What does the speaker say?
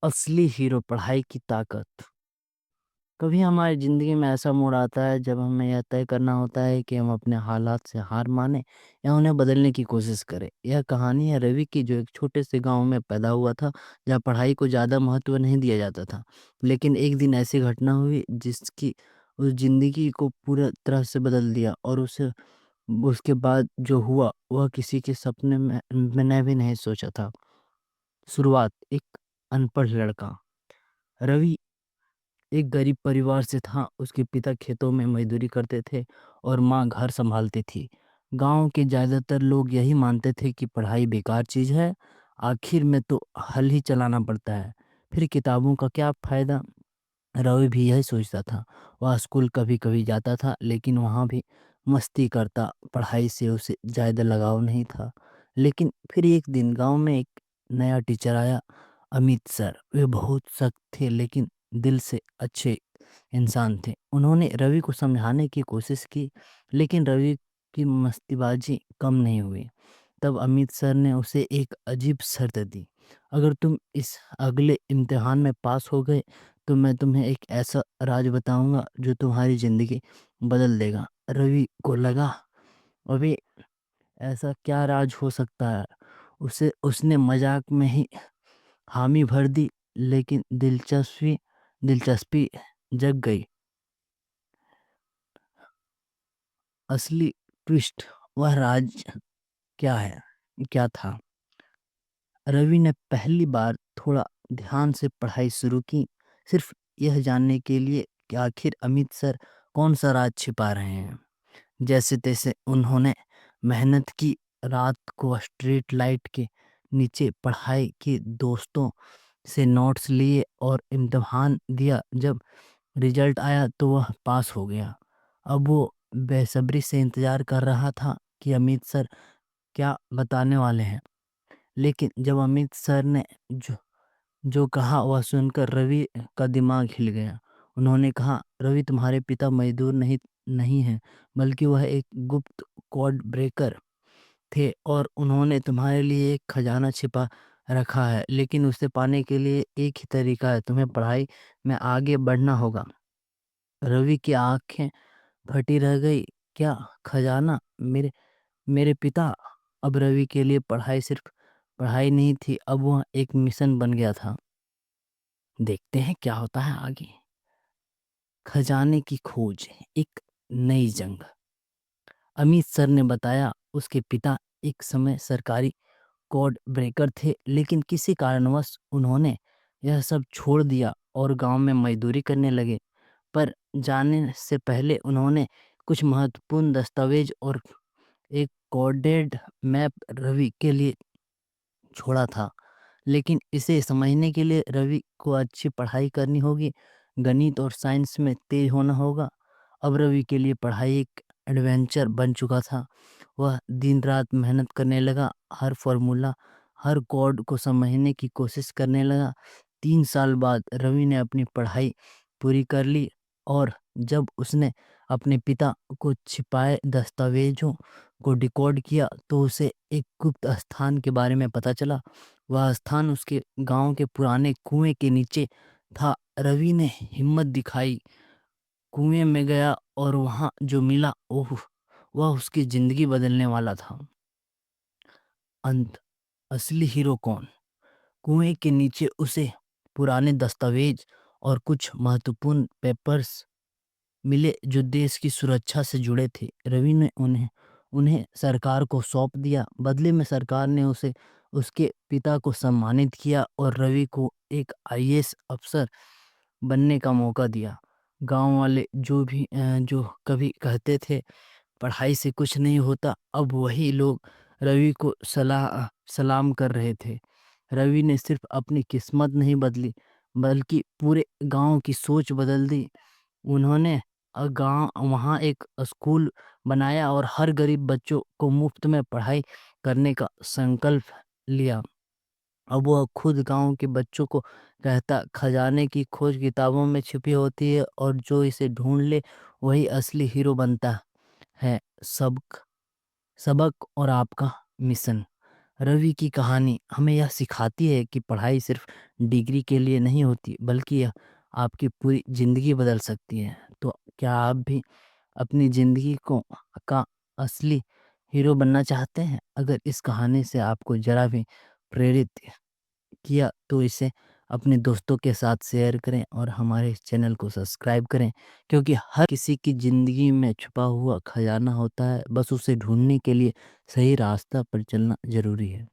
असली हीरो पढ़ाई की ताकत। कभी हमारी ज़िंदगी में ऐसा मोड़ आता है जब हमें यह तय करना होता है कि हम अपने हालात से हार मानें या उन्हें बदलने की कोशिश करें। यह कहानी है रवि की, जो एक छोटे से गांव में पैदा हुआ था, जहाँ पढ़ाई को ज़्यादा महत्व नहीं दिया जाता था। लेकिन एक दिन ऐसी घटना हुई जिसकी उस ज़िंदगी को पूरा तरह से बदल दिया, और उसे उसके बाद जो हुआ वह किसी के सपने में मैंने भी नहीं सोचा था। शुरुआत एक अनपढ़ लड़का। रवि एक गरीब परिवार से था। उसके पिता खेतों में मजदूरी करते थे और माँ घर संभालती थी। गांव के ज़्यादातर लोग यही मानते थे कि पढ़ाई बेकार चीज़ है, आखिर में तो हल ही चलाना पड़ता है, फिर किताबों का क्या फ़ायदा। रवि भी यही सोचता था। वह स्कूल कभी-कभी जाता था, लेकिन वहाँ भी मस्ती करता, पढ़ाई से उसे ज़्यादा लगाव नहीं था। लेकिन फिर एक दिन गाँव में एक नया टीचर आया, अमित सर। वे बहुत सख्त थे, लेकिन दिल से अच्छे इंसान थे। उन्होंने रवि को समझाने की कोशिश की, लेकिन रवि की मस्तीबाजी कम नहीं हुई। तब अमित सर ने उसे एक अजीब शर्त दी, अगर तुम इस अगले इम्तिहान में पास हो गए तो मैं तुम्हें एक ऐसा राज बताऊंगा जो तुम्हारी ज़िंदगी बदल देगा। रवि को लगा, अभी ऐसा क्या राज हो सकता है। उसे उसने मजाक में ही हामी भर दी, लेकिन दिलचस्पी दिलचस्पी जग गई। असली ट्विस्ट, वह राज क्या था। रवि ने पहली बार थोड़ा ध्यान से पढ़ाई शुरू की, सिर्फ यह जानने के लिए कि आखिर अमित सर कौन सा राज छिपा रहे हैं। जैसे तैसे उन्होंने मेहनत की, रात को स्ट्रीट लाइट के नीचे पढ़ाई की, दोस्तों से नोट्स लिए और इम्तिहान दिया। जब रिजल्ट आया तो वह पास हो गया। अब वो बेसब्री से इंतजार कर रहा था कि अमित सर क्या बताने वाले हैं। लेकिन जब अमित सर ने जो जो कहा वह सुनकर रवि का दिमाग हिल गया। उन्होंने कहा, रवि, तुम्हारे पिता मजदूर नहीं नहीं हैं, बल्कि वह एक गुप्त कोड ब्रेकर थे, और उन्होंने तुम्हारे लिए एक खजाना छिपा रखा है। लेकिन उसे पाने के लिए एक ही तरीका है, तुम्हें पढ़ाई में आगे बढ़ना होगा। रवि की आंखें फटी रह गई। क्या खजाना? मेरे मेरे पिता। अब रवि के लिए पढ़ाई सिर्फ पढ़ाई नहीं थी, अब वह एक मिशन बन गया था। देखते हैं क्या होता है आगे। खजाने की खोज, एक नई जंग। अमित सर ने बताया, उसके पिता एक समय सरकारी कोड ब्रेकर थे, लेकिन किसी कारणवश उन्होंने यह सब छोड़ दिया और गांव में मजदूरी करने लगे। पर जाने से पहले उन्होंने कुछ महत्वपूर्ण दस्तावेज और एक कोडेड मैप रवि के लिए छोड़ा था। लेकिन इसे समझने के लिए रवि को अच्छी पढ़ाई करनी होगी, गणित और साइंस में तेज होना होगा। अब रवि के लिए पढ़ाई एक एडवेंचर बन चुका था। वह दिन रात मेहनत करने लगा, हर फॉर्मूला, हर कोड को समझने की कोशिश करने लगा। 3 साल बाद रवि ने अपनी पढ़ाई पूरी कर ली, और जब उसने अपने पिता को छिपाए दस्तावेजों को डिकोड किया तो उसे एक गुप्त स्थान के बारे में पता चला। वह स्थान उसके गांव के पुराने कुएं के नीचे था। रवि ने हिम्मत दिखाई, कुएं में गया, और वहां जो मिला, ओह, वह उसकी जिंदगी बदलने वाला था। अंत। असली हीरो कौन? कुएं के नीचे उसे पुराने दस्तावेज और कुछ महत्वपूर्ण पेपर्स मिले जो देश की सुरक्षा से जुड़े थे। रवि ने उन्हें उन्हें सरकार को सौंप दिया। बदले में सरकार ने उसे उसके पिता को सम्मानित किया और रवि को एक आईएएस अफसर बनने का मौका दिया। गांव वाले जो कभी कहते थे पढ़ाई से कुछ नहीं होता, अब वही लोग रवि को सलाम कर रहे थे। रवि ने सिर्फ अपनी किस्मत नहीं बदली, बल्कि पूरे गांव की सोच बदल दी। उन्होंने गांव वहाँ एक स्कूल बनाया और हर गरीब बच्चों को मुफ्त में पढ़ाई करने का संकल्प लिया। अब वह खुद गांव के बच्चों को कहता, खजाने की खोज किताबों में छिपी होती है, और जो इसे ढूंढ ले वही असली हीरो बनता है। सबक सबक और आपका मिशन। रवि की कहानी हमें यह सिखाती है कि पढ़ाई सिर्फ डिग्री के लिए नहीं होती, बल्कि यह आपकी पूरी ज़िंदगी बदल सकती है। तो क्या आप भी अपनी ज़िंदगी को का असली हीरो बनना चाहते हैं? अगर इस कहानी से आपको ज़रा भी प्रेरित किया तो इसे अपने दोस्तों के साथ शेयर करें और हमारे इस चैनल को सब्सक्राइब करें, क्योंकि हर किसी की ज़िंदगी में छुपा हुआ खजाना होता है, बस उसे ढूँढने के लिए सही रास्ता पर चलना ज़रूरी है।